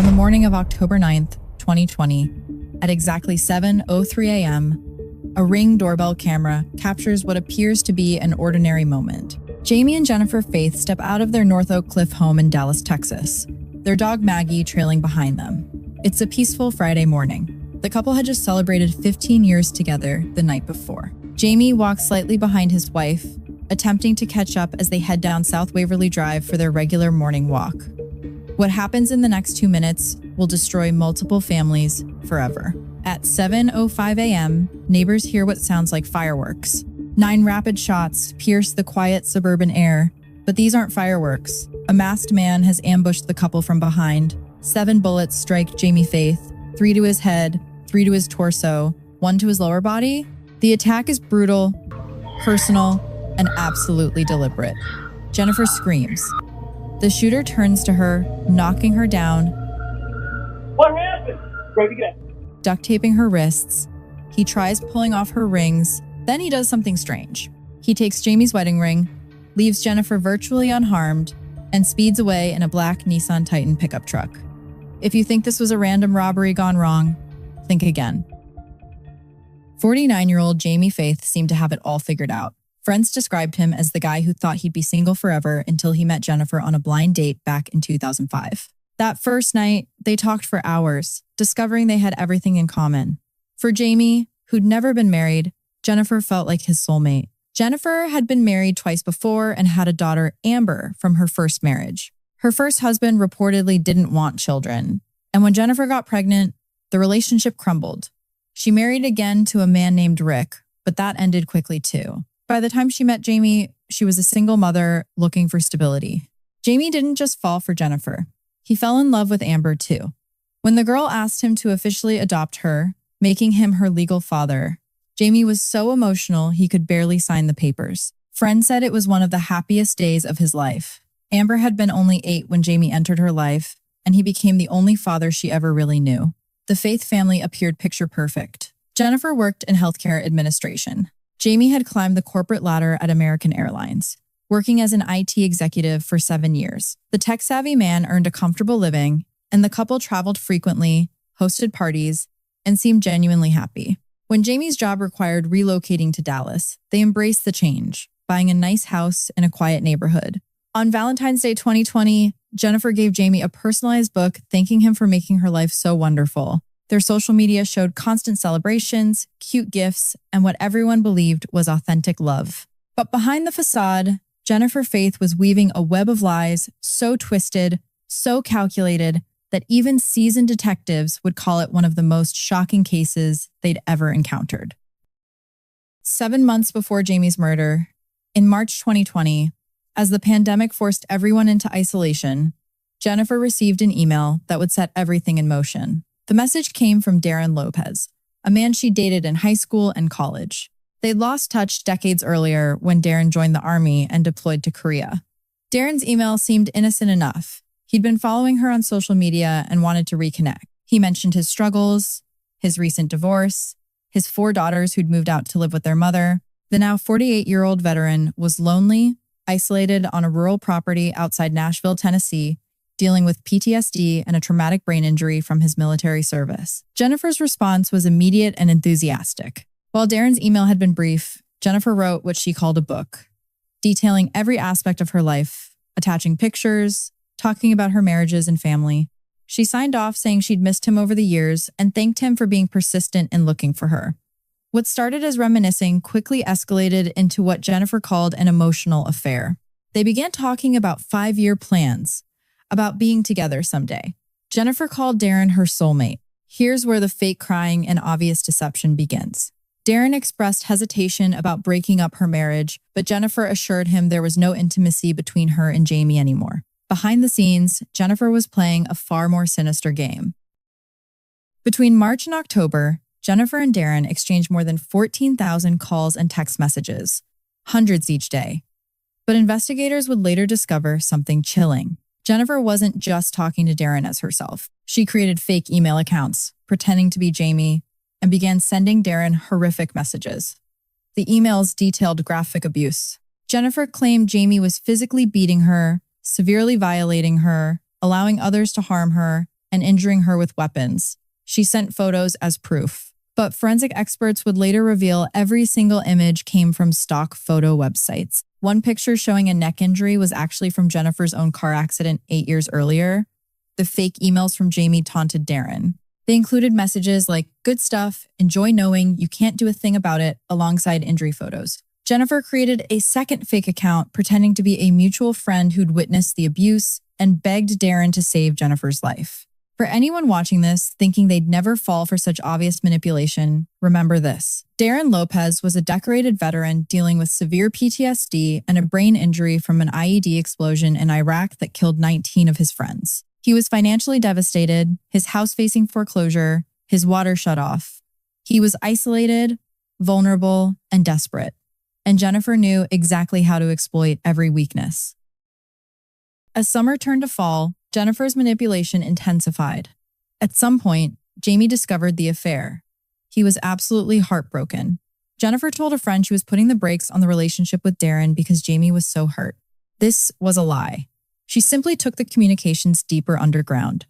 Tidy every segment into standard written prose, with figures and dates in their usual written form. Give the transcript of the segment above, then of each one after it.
On the morning of October 9th, 2020, at exactly 7:03 a.m., a Ring doorbell camera captures what appears to be an ordinary moment. Jamie and Jennifer Faith step out of their North Oak Cliff home in Dallas, Texas, their dog Maggie trailing behind them. It's a peaceful Friday morning. The couple had just celebrated 15 years together the night before. Jamie walks slightly behind his wife, attempting to catch up as they head down South Waverly Drive for their regular morning walk. What happens in the next 2 minutes will destroy multiple families forever. At 7:05 a.m., neighbors hear what sounds like fireworks. 9 rapid shots pierce the quiet suburban air, but these aren't fireworks. A masked man has ambushed the couple from behind. 7 bullets strike Jamie Faith, 3 to his head, 3 to his torso, 1 to his lower body. The attack is brutal, personal, and absolutely deliberate. Jennifer screams. The shooter turns to her, knocking her down. What happened? Bro, get duct taping her wrists. He tries pulling off her rings, then he does something strange. He takes Jamie's wedding ring, leaves Jennifer virtually unharmed, and speeds away in a black Nissan Titan pickup truck. If you think this was a random robbery gone wrong, think again. 49-year-old Jamie Faith seemed to have it all figured out. Friends described him as the guy who thought he'd be single forever until he met Jennifer on a blind date back in 2005. That first night, they talked for hours, discovering they had everything in common. For Jamie, who'd never been married, Jennifer felt like his soulmate. Jennifer had been married twice before and had a daughter, Amber, from her first marriage. Her first husband reportedly didn't want children, and when Jennifer got pregnant, the relationship crumbled. She married again to a man named Rick, but that ended quickly too. By the time she met Jamie, she was a single mother looking for stability. Jamie didn't just fall for Jennifer. He fell in love with Amber too. When the girl asked him to officially adopt her, making him her legal father, Jamie was so emotional he could barely sign the papers. Friends said it was one of the happiest days of his life. Amber had been only 8 when Jamie entered her life, and he became the only father she ever really knew. The Faith family appeared picture perfect. Jennifer worked in healthcare administration. Jamie had climbed the corporate ladder at American Airlines, working as an IT executive for 7 years. The tech-savvy man earned a comfortable living, and the couple traveled frequently, hosted parties, and seemed genuinely happy. When Jamie's job required relocating to Dallas, they embraced the change, buying a nice house in a quiet neighborhood. On Valentine's Day 2020, Jennifer gave Jamie a personalized book thanking him for making her life so wonderful. Their social media showed constant celebrations, cute gifts, and what everyone believed was authentic love. But behind the facade, Jennifer Faith was weaving a web of lies so twisted, so calculated, that even seasoned detectives would call it one of the most shocking cases they'd ever encountered. 7 months before Jamie's murder, in March 2020, as the pandemic forced everyone into isolation, Jennifer received an email that would set everything in motion. The message came from Darren Lopez, a man she dated in high school and college. They'd lost touch decades earlier when Darren joined the army and deployed to Korea. Darren's email seemed innocent enough. He'd been following her on social media and wanted to reconnect. He mentioned his struggles, his recent divorce, his 4 daughters who'd moved out to live with their mother. The now 48-year-old veteran was lonely, isolated on a rural property outside Nashville, Tennessee, dealing with PTSD and a traumatic brain injury from his military service. Jennifer's response was immediate and enthusiastic. While Darren's email had been brief, Jennifer wrote what she called a book, detailing every aspect of her life, attaching pictures, talking about her marriages and family. She signed off saying she'd missed him over the years and thanked him for being persistent in looking for her. What started as reminiscing quickly escalated into what Jennifer called an emotional affair. They began talking about 5-year plans, about being together someday. Jennifer called Darren her soulmate. Here's where the fake crying and obvious deception begins. Darren expressed hesitation about breaking up her marriage, but Jennifer assured him there was no intimacy between her and Jamie anymore. Behind the scenes, Jennifer was playing a far more sinister game. Between March and October, Jennifer and Darren exchanged more than 14,000 calls and text messages, hundreds each day. But investigators would later discover something chilling. Jennifer wasn't just talking to Darren as herself. She created fake email accounts, pretending to be Jamie, and began sending Darren horrific messages. The emails detailed graphic abuse. Jennifer claimed Jamie was physically beating her, severely violating her, allowing others to harm her, and injuring her with weapons. She sent photos as proof. But forensic experts would later reveal every single image came from stock photo websites. One picture showing a neck injury was actually from Jennifer's own car accident 8 years earlier. The fake emails from Jamie taunted Darren. They included messages like, "Good stuff, enjoy knowing you can't do a thing about it," alongside injury photos. Jennifer created a second fake account pretending to be a mutual friend who'd witnessed the abuse and begged Darren to save Jennifer's life. For anyone watching this thinking they'd never fall for such obvious manipulation, remember this. Darren Lopez was a decorated veteran dealing with severe PTSD and a brain injury from an IED explosion in Iraq that killed 19 of his friends. He was financially devastated, his house facing foreclosure, his water shut off. He was isolated, vulnerable, and desperate. And Jennifer knew exactly how to exploit every weakness. As summer turned to fall, Jennifer's manipulation intensified. At some point, Jamie discovered the affair. He was absolutely heartbroken. Jennifer told a friend she was putting the brakes on the relationship with Darren because Jamie was so hurt. This was a lie. She simply took the communications deeper underground.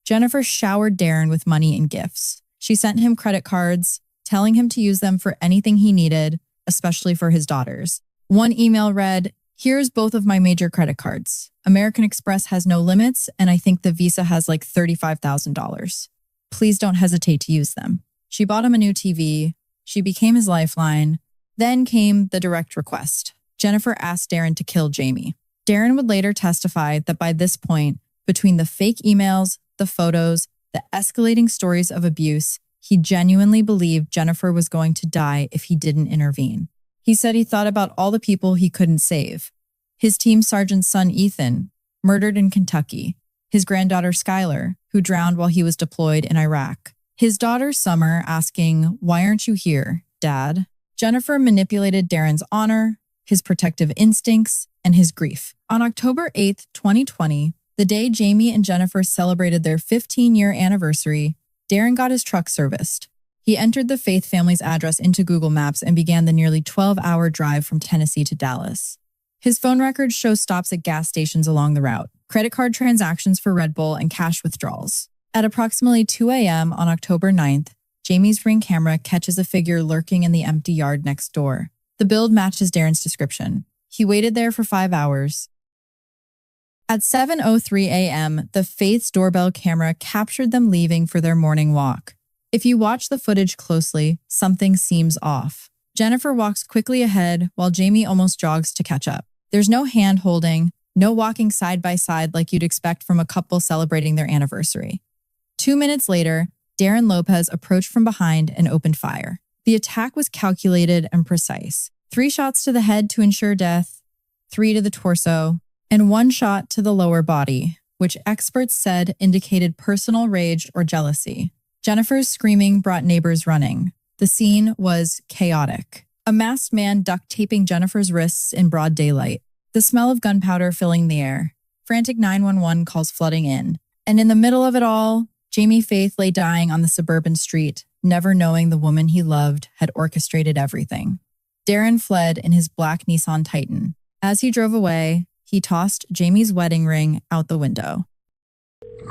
Jennifer showered Darren with money and gifts. She sent him credit cards, telling him to use them for anything he needed, especially for his daughters. One email read, "Here's both of my major credit cards. American Express has no limits, and I think the Visa has like $35,000. Please don't hesitate to use them." She bought him a new TV. She became his lifeline. Then came the direct request. Jennifer asked Darren to kill Jamie. Darren would later testify that by this point, between the fake emails, the photos, the escalating stories of abuse, he genuinely believed Jennifer was going to die if he didn't intervene. He said he thought about all the people he couldn't save. His team sergeant's son, Ethan, murdered in Kentucky. His granddaughter, Skylar, who drowned while he was deployed in Iraq. His daughter, Summer, asking, "Why aren't you here, Dad?" Jennifer manipulated Darren's honor, his protective instincts, and his grief. On October 8th, 2020, the day Jamie and Jennifer celebrated their 15-year anniversary, Darren got his truck serviced. He entered the Faith family's address into Google Maps and began the nearly 12-hour drive from Tennessee to Dallas. His phone records show stops at gas stations along the route, credit card transactions for Red Bull, and cash withdrawals. At approximately 2 a.m. on October 9th, Jamie's Ring camera catches a figure lurking in the empty yard next door. The build matches Darren's description. He waited there for 5 hours. At 7:03 a.m., the Faith's doorbell camera captured them leaving for their morning walk. If you watch the footage closely, something seems off. Jennifer walks quickly ahead while Jamie almost jogs to catch up. There's no hand-holding, no walking side by side like you'd expect from a couple celebrating their anniversary. 2 minutes later, Darren Lopez approached from behind and opened fire. The attack was calculated and precise. 3 shots to the head to ensure death, 3 to the torso, and 1 shot to the lower body, which experts said indicated personal rage or jealousy. Jennifer's screaming brought neighbors running. The scene was chaotic. A masked man duct taping Jennifer's wrists in broad daylight. The smell of gunpowder filling the air. Frantic 911 calls flooding in. And in the middle of it all, Jamie Faith lay dying on the suburban street, never knowing the woman he loved had orchestrated everything. Darren fled in his black Nissan Titan. As he drove away, he tossed Jamie's wedding ring out the window.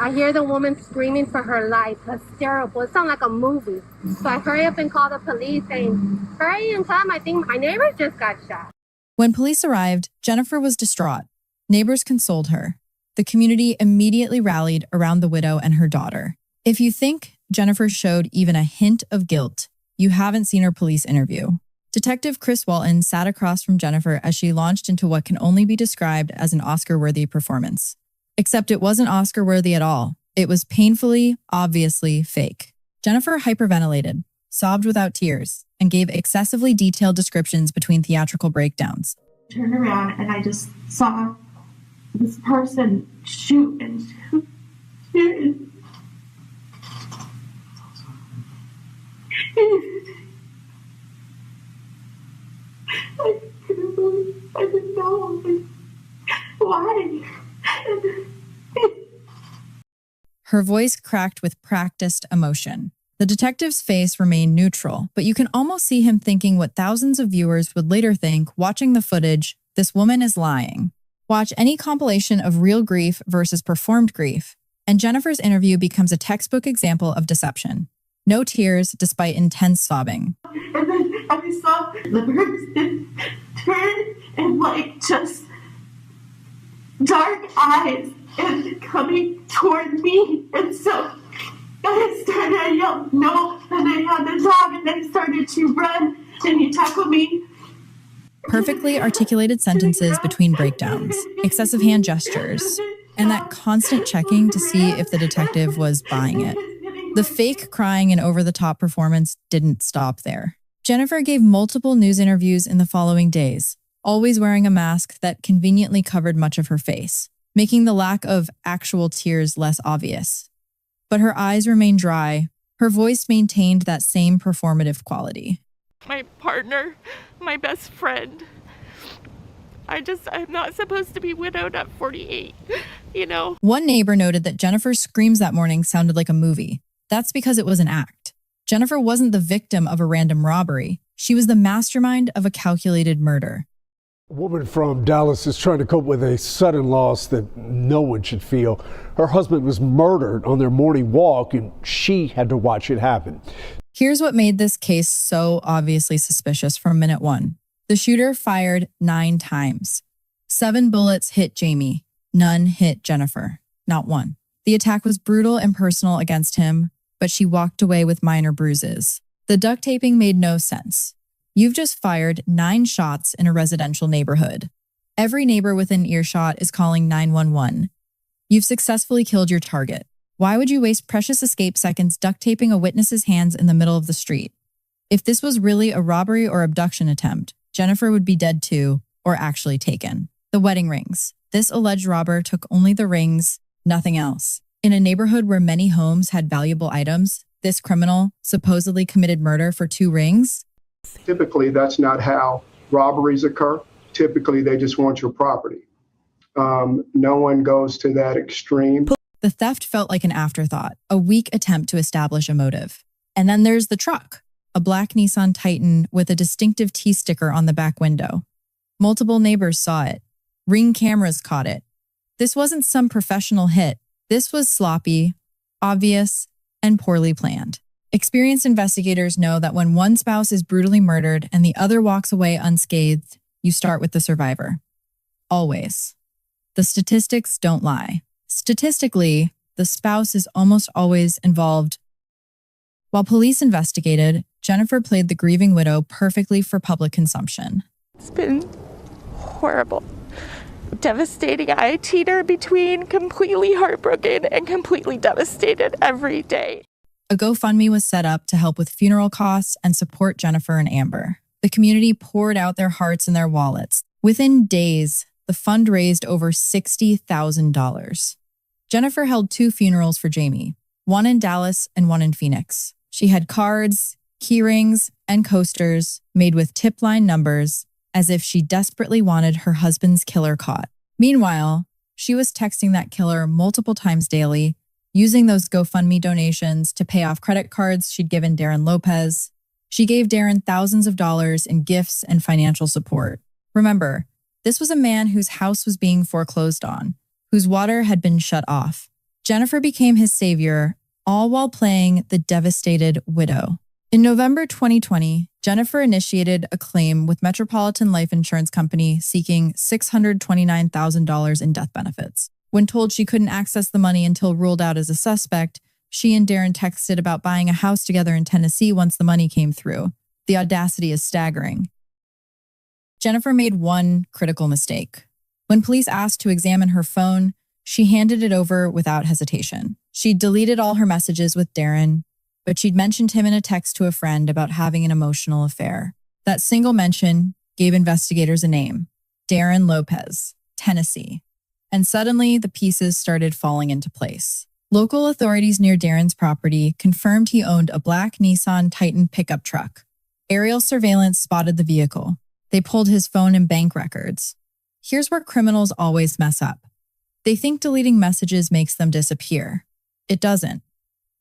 I hear the woman screaming for her life, hysterical. It sounds like a movie. So I hurry up and call the police saying, "Hurry and tell them I think my neighbor just got shot." When police arrived, Jennifer was distraught. Neighbors consoled her. The community immediately rallied around the widow and her daughter. If you think Jennifer showed even a hint of guilt, you haven't seen her police interview. Detective Chris Walton sat across from Jennifer as she launched into what can only be described as an Oscar-worthy performance. Except it wasn't Oscar-worthy at all. It was painfully, obviously fake. Jennifer hyperventilated, sobbed without tears, and gave excessively detailed descriptions between theatrical breakdowns. Turned around and I just saw this person shoot and shoot. I couldn't believe, I didn't know why. Her voice cracked with practiced emotion. The detective's face remained neutral, but you can almost see him thinking what thousands of viewers would later think watching the footage: this woman is lying. Watch any compilation of real grief versus performed grief, And Jennifer's interview becomes a textbook example of deception. No tears despite intense sobbing. And then I saw the person turn and like just dark eyes and coming toward me. And so I yelled no, and I had the dog, and I started to run, and he tackled me. Perfectly articulated sentences between breakdowns, excessive hand gestures, and that constant checking to see if the detective was buying it. The fake crying and over-the-top performance didn't stop there. Jennifer gave multiple news interviews in the following days, always wearing a mask that conveniently covered much of her face, making the lack of actual tears less obvious. But her eyes remained dry. Her voice maintained that same performative quality. My partner, my best friend. I'm not supposed to be widowed at 48, you know? One neighbor noted that Jennifer's screams that morning sounded like a movie. That's because it was an act. Jennifer wasn't the victim of a random robbery. She was the mastermind of a calculated murder. A woman from Dallas is trying to cope with a sudden loss that no one should feel. Her husband was murdered on their morning walk, and she had to watch it happen. Here's what made this case so obviously suspicious from minute one. The shooter fired 9 times. 7 bullets hit Jamie. None hit Jennifer. Not one. The attack was brutal and personal against him, but she walked away with minor bruises. The duct taping made no sense. You've just fired 9 shots in a residential neighborhood. Every neighbor within earshot is calling 911. You've successfully killed your target. Why would you waste precious escape seconds duct taping a witness's hands in the middle of the street? If this was really a robbery or abduction attempt, Jennifer would be dead too, or actually taken. The wedding rings. This alleged robber took only the rings, nothing else. In a neighborhood where many homes had valuable items, this criminal supposedly committed murder for 2 rings? Typically, that's not how robberies occur. Typically, they just want your property. No one goes to that extreme. The theft felt like an afterthought, a weak attempt to establish a motive. And then there's the truck, a black Nissan Titan with a distinctive T sticker on the back window. Multiple neighbors saw it. Ring cameras caught it. This wasn't some professional hit. This was sloppy, obvious, and poorly planned. Experienced investigators know that when one spouse is brutally murdered and the other walks away unscathed, you start with the survivor. Always. The statistics don't lie. Statistically, the spouse is almost always involved. While police investigated, Jennifer played the grieving widow perfectly for public consumption. It's been horrible, devastating. I teeter between completely heartbroken and completely devastated every day. A GoFundMe was set up to help with funeral costs and support Jennifer and Amber. The community poured out their hearts and their wallets. Within days, the fund raised over $60,000. Jennifer held 2 funerals for Jamie, one in Dallas and one in Phoenix. She had cards, key rings, and coasters made with tip line numbers as if she desperately wanted her husband's killer caught. Meanwhile, she was texting that killer multiple times daily, using those GoFundMe donations to pay off credit cards she'd given Darren Lopez. She gave Darren thousands of dollars in gifts and financial support. Remember, this was a man whose house was being foreclosed on, whose water had been shut off. Jennifer became his savior, all while playing the devastated widow. In November 2020, Jennifer initiated a claim with Metropolitan Life Insurance Company seeking $629,000 in death benefits. When told she couldn't access the money until ruled out as a suspect, she and Darren texted about buying a house together in Tennessee once the money came through. The audacity is staggering. Jennifer made one critical mistake. When police asked to examine her phone, she handed it over without hesitation. She'd deleted all her messages with Darren, but she'd mentioned him in a text to a friend about having an emotional affair. That single mention gave investigators a name, Darren Lopez, Tennessee. And suddenly, the pieces started falling into place. Local authorities near Darren's property confirmed he owned a black Nissan Titan pickup truck. Aerial surveillance spotted the vehicle. They pulled his phone and bank records. Here's where criminals always mess up. They think deleting messages makes them disappear. It doesn't.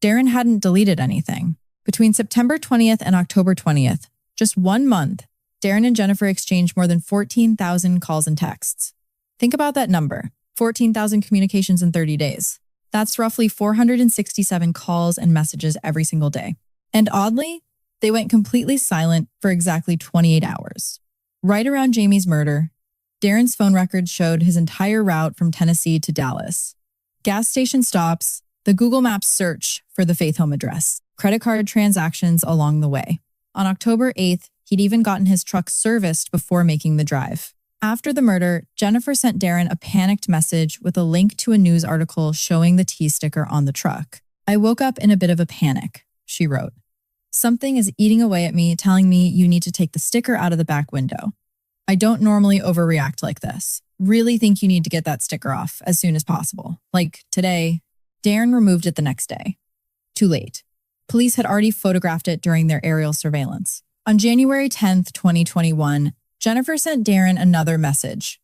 Darren hadn't deleted anything. Between September 20th and October 20th, just 1 month, Darren and Jennifer exchanged more than 14,000 calls and texts. Think about that number, 14,000 communications in 30 days. That's roughly 467 calls and messages every single day. And oddly, they went completely silent for exactly 28 hours. Right around Jamie's murder, Darren's phone records showed his entire route from Tennessee to Dallas. Gas station stops, the Google Maps search for the Faith home address, credit card transactions along the way. On October 8th, he'd even gotten his truck serviced before making the drive. After the murder, Jennifer sent Darren a panicked message with a link to a news article showing the T sticker on the truck. "I woke up in a bit of a panic," she wrote. "Something is eating away at me, telling me you need to take the sticker out of the back window. I don't normally overreact like this. Really think you need to get that sticker off as soon as possible. Like today." Darren removed it the next day. Too late. Police had already photographed it during their aerial surveillance. On January 10th, 2021, Jennifer sent Darren another message.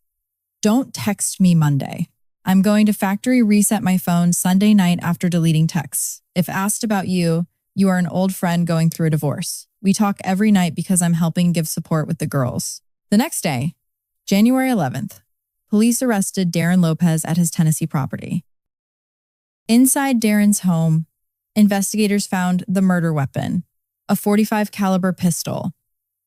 "Don't text me Monday. I'm going to factory reset my phone Sunday night after deleting texts. If asked about you, you are an old friend going through a divorce. We talk every night because I'm helping give support with the girls." The next day, January 11th, police arrested Darren Lopez at his Tennessee property. Inside Darren's home, investigators found the murder weapon, a .45 caliber pistol.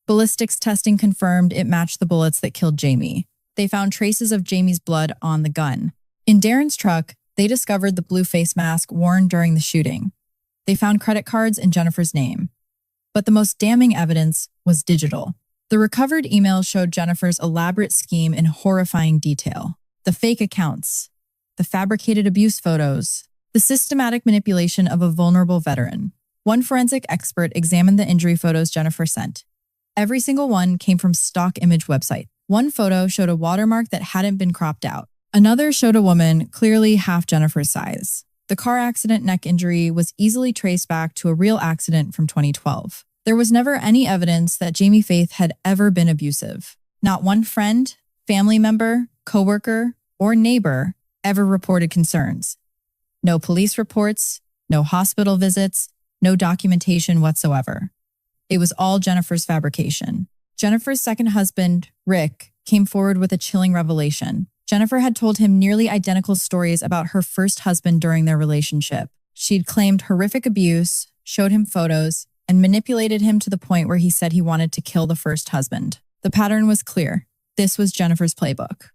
Ballistics testing confirmed it matched the bullets that killed Jamie. They found traces of Jamie's blood on the gun. In Darren's truck, they discovered the blue face mask worn during the shooting. They found credit cards in Jennifer's name. But the most damning evidence was digital. The recovered email showed Jennifer's elaborate scheme in horrifying detail. The fake accounts, the fabricated abuse photos, the systematic manipulation of a vulnerable veteran. One forensic expert examined the injury photos Jennifer sent. Every single one came from stock image website. One photo showed a watermark that hadn't been cropped out. Another showed a woman clearly half Jennifer's size. The car accident neck injury was easily traced back to a real accident from 2012. There was never any evidence that Jamie Faith had ever been abusive. Not one friend, family member, coworker, or neighbor ever reported concerns. No police reports, no hospital visits, no documentation whatsoever. It was all Jennifer's fabrication. Jennifer's second husband, Rick, came forward with a chilling revelation. Jennifer had told him nearly identical stories about her first husband during their relationship. She'd claimed horrific abuse, showed him photos, and manipulated him to the point where he said he wanted to kill the first husband. The pattern was clear. This was Jennifer's playbook.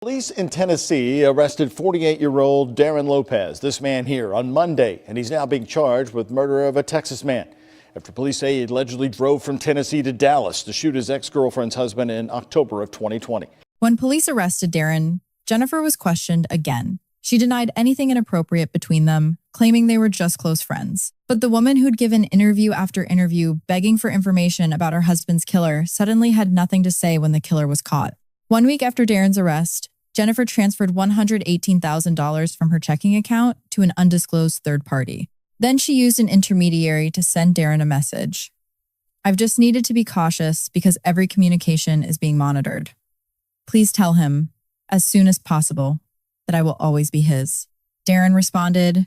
Police in Tennessee arrested 48-year-old Darren Lopez, this man here, on Monday, and he's now being charged with murder of a Texas man after police say he allegedly drove from Tennessee to Dallas to shoot his ex-girlfriend's husband in October of 2020. When police arrested Darren, Jennifer was questioned again. She denied anything inappropriate between them, claiming they were just close friends. But the woman who'd given interview after interview begging for information about her husband's killer suddenly had nothing to say when the killer was caught. 1 week after Darren's arrest, Jennifer transferred $118,000 from her checking account to an undisclosed third party. Then she used an intermediary to send Darren a message. "I've just needed to be cautious because every communication is being monitored. Please tell him, as soon as possible, that I will always be his." Darren responded,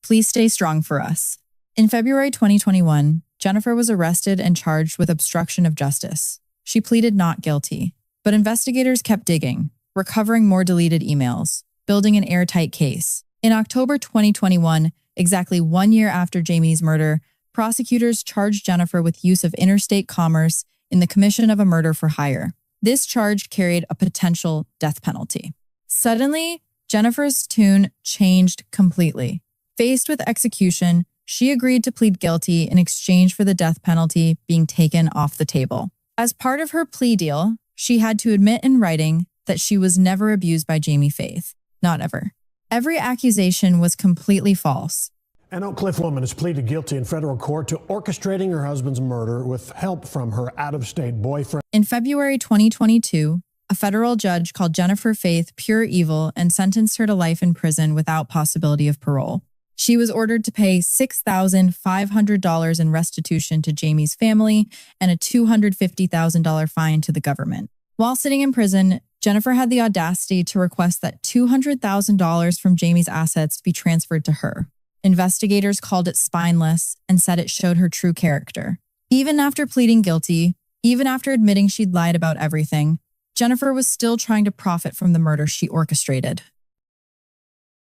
"Please stay strong for us." In February 2021, Jennifer was arrested and charged with obstruction of justice. She pleaded not guilty, but investigators kept digging, recovering more deleted emails, building an airtight case. In October 2021, exactly 1 year after Jamie's murder, prosecutors charged Jennifer with use of interstate commerce in the commission of a murder for hire. This charge carried a potential death penalty. Suddenly, Jennifer's tune changed completely. Faced with execution, she agreed to plead guilty in exchange for the death penalty being taken off the table. As part of her plea deal, she had to admit in writing that she was never abused by Jamie Faith. Not ever. Every accusation was completely false. An Oak Cliff woman has pleaded guilty in federal court to orchestrating her husband's murder with help from her out-of-state boyfriend. In February 2022, a federal judge called Jennifer Faith pure evil and sentenced her to life in prison without possibility of parole. She was ordered to pay $6,500 in restitution to Jamie's family and a $250,000 fine to the government. While sitting in prison, Jennifer had the audacity to request that $200,000 from Jamie's assets be transferred to her. Investigators called it spineless and said it showed her true character. Even after pleading guilty, even after admitting she'd lied about everything, Jennifer was still trying to profit from the murder she orchestrated.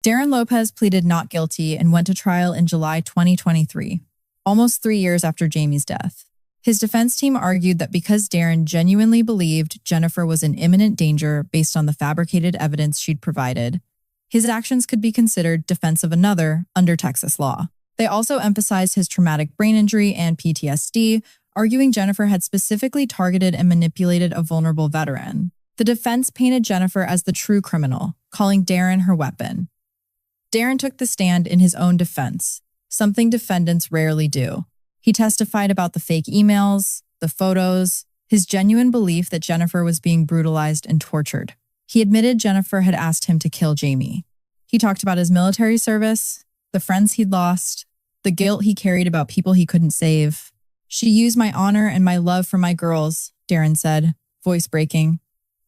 Darren Lopez pleaded not guilty and went to trial in July 2023, almost 3 years after Jamie's death. His defense team argued that because Darren genuinely believed Jennifer was in imminent danger based on the fabricated evidence she'd provided, his actions could be considered defense of another under Texas law. They also emphasized his traumatic brain injury and PTSD, arguing Jennifer had specifically targeted and manipulated a vulnerable veteran. The defense painted Jennifer as the true criminal, calling Darren her weapon. Darren took the stand in his own defense, something defendants rarely do. He testified about the fake emails, the photos, his genuine belief that Jennifer was being brutalized and tortured. He admitted Jennifer had asked him to kill Jamie. He talked about his military service, the friends he'd lost, the guilt he carried about people he couldn't save. "She used my honor and my love for my girls," Darren said, voice breaking.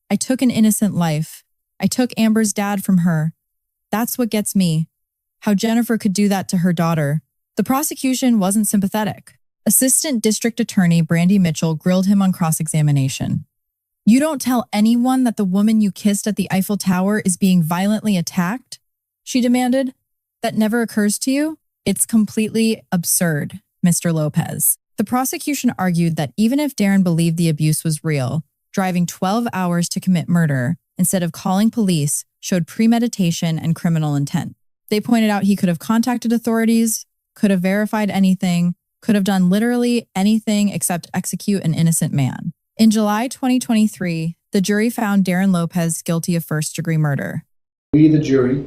"I took an innocent life. I took Amber's dad from her. That's what gets me. How Jennifer could do that to her daughter." The prosecution wasn't sympathetic. Assistant District Attorney Brandy Mitchell grilled him on cross-examination. "You don't tell anyone that the woman you kissed at the Eiffel Tower is being violently attacked?" she demanded. "That never occurs to you? It's completely absurd, Mr. Lopez." The prosecution argued that even if Darren believed the abuse was real, driving 12 hours to commit murder instead of calling police showed premeditation and criminal intent. They pointed out he could have contacted authorities, could have verified anything, could have done literally anything except execute an innocent man. In July 2023, the jury found Darren Lopez guilty of first-degree murder. We, the jury,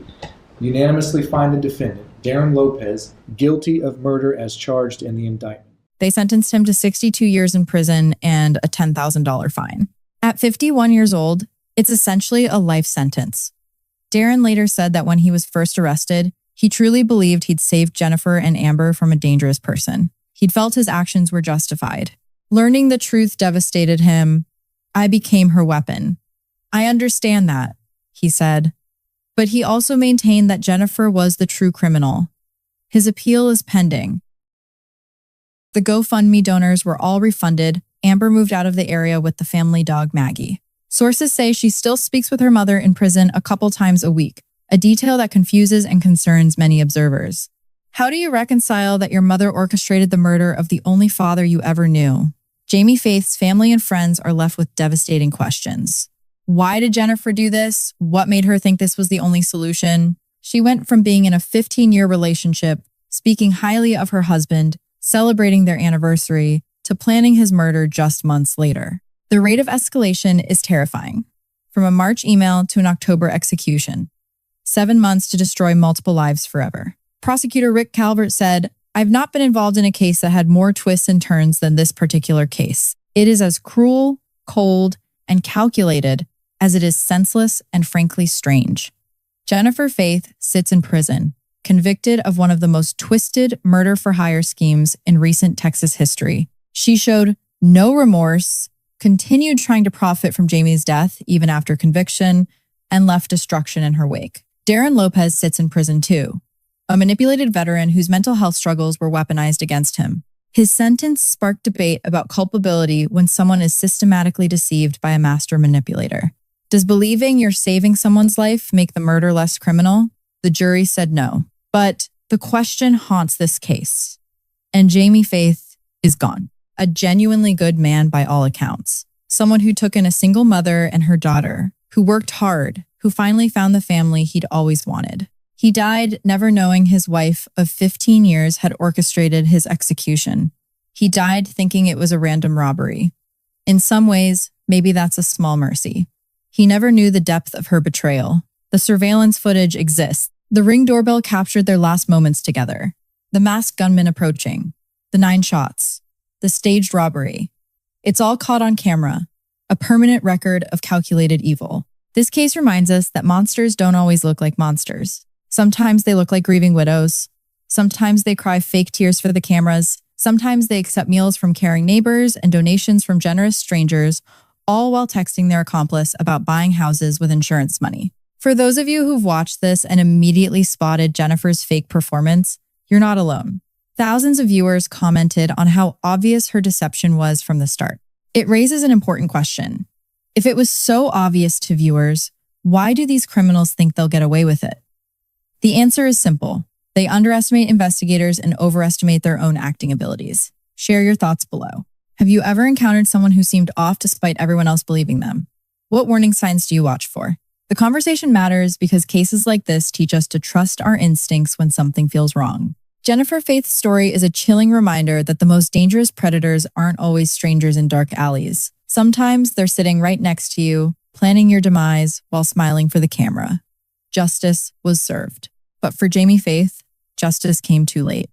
unanimously find the defendant, Darren Lopez, guilty of murder as charged in the indictment. They sentenced him to 62 years in prison and a $10,000 fine. At 51 years old, it's essentially a life sentence. Darren later said that when he was first arrested, he truly believed he'd saved Jennifer and Amber from a dangerous person. He'd felt his actions were justified. Learning the truth devastated him. "I became her weapon. I understand that," he said. But he also maintained that Jennifer was the true criminal. His appeal is pending. The GoFundMe donors were all refunded. Amber moved out of the area with the family dog Maggie. Sources say she still speaks with her mother in prison a couple times a week, a detail that confuses and concerns many observers. How do you reconcile that your mother orchestrated the murder of the only father you ever knew? Jamie Faith's family and friends are left with devastating questions. Why did Jennifer do this? What made her think this was the only solution? She went from being in a 15-year relationship, speaking highly of her husband, celebrating their anniversary, to planning his murder just months later. The rate of escalation is terrifying. From a March email to an October execution. 7 months to destroy multiple lives forever. Prosecutor Rick Calvert said, "I've not been involved in a case that had more twists and turns than this particular case. It is as cruel, cold, and calculated as it is senseless and frankly strange." Jennifer Faith sits in prison, convicted of one of the most twisted murder-for-hire schemes in recent Texas history. She showed no remorse, continued trying to profit from Jamie's death even after conviction, and left destruction in her wake. Darren Lopez sits in prison too, a manipulated veteran whose mental health struggles were weaponized against him. His sentence sparked debate about culpability when someone is systematically deceived by a master manipulator. Does believing you're saving someone's life make the murder less criminal? The jury said no. But the question haunts this case. And Jamie Faith is gone. A genuinely good man by all accounts. Someone who took in a single mother and her daughter, who worked hard, who finally found the family he'd always wanted. He died never knowing his wife of 15 years had orchestrated his execution. He died thinking it was a random robbery. In some ways, maybe that's a small mercy. He never knew the depth of her betrayal. The surveillance footage exists. The Ring doorbell captured their last moments together. The masked gunman approaching. The 9 shots. The staged robbery. It's all caught on camera. A permanent record of calculated evil. This case reminds us that monsters don't always look like monsters. Sometimes they look like grieving widows. Sometimes they cry fake tears for the cameras. Sometimes they accept meals from caring neighbors and donations from generous strangers, all while texting their accomplice about buying houses with insurance money. For those of you who've watched this and immediately spotted Jennifer's fake performance, you're not alone. Thousands of viewers commented on how obvious her deception was from the start. It raises an important question. If it was so obvious to viewers, why do these criminals think they'll get away with it? The answer is simple. They underestimate investigators and overestimate their own acting abilities. Share your thoughts below. Have you ever encountered someone who seemed off despite everyone else believing them? What warning signs do you watch for? The conversation matters because cases like this teach us to trust our instincts when something feels wrong. Jennifer Faith's story is a chilling reminder that the most dangerous predators aren't always strangers in dark alleys. Sometimes they're sitting right next to you, planning your demise while smiling for the camera. Justice was served. But for Jamie Faith, justice came too late.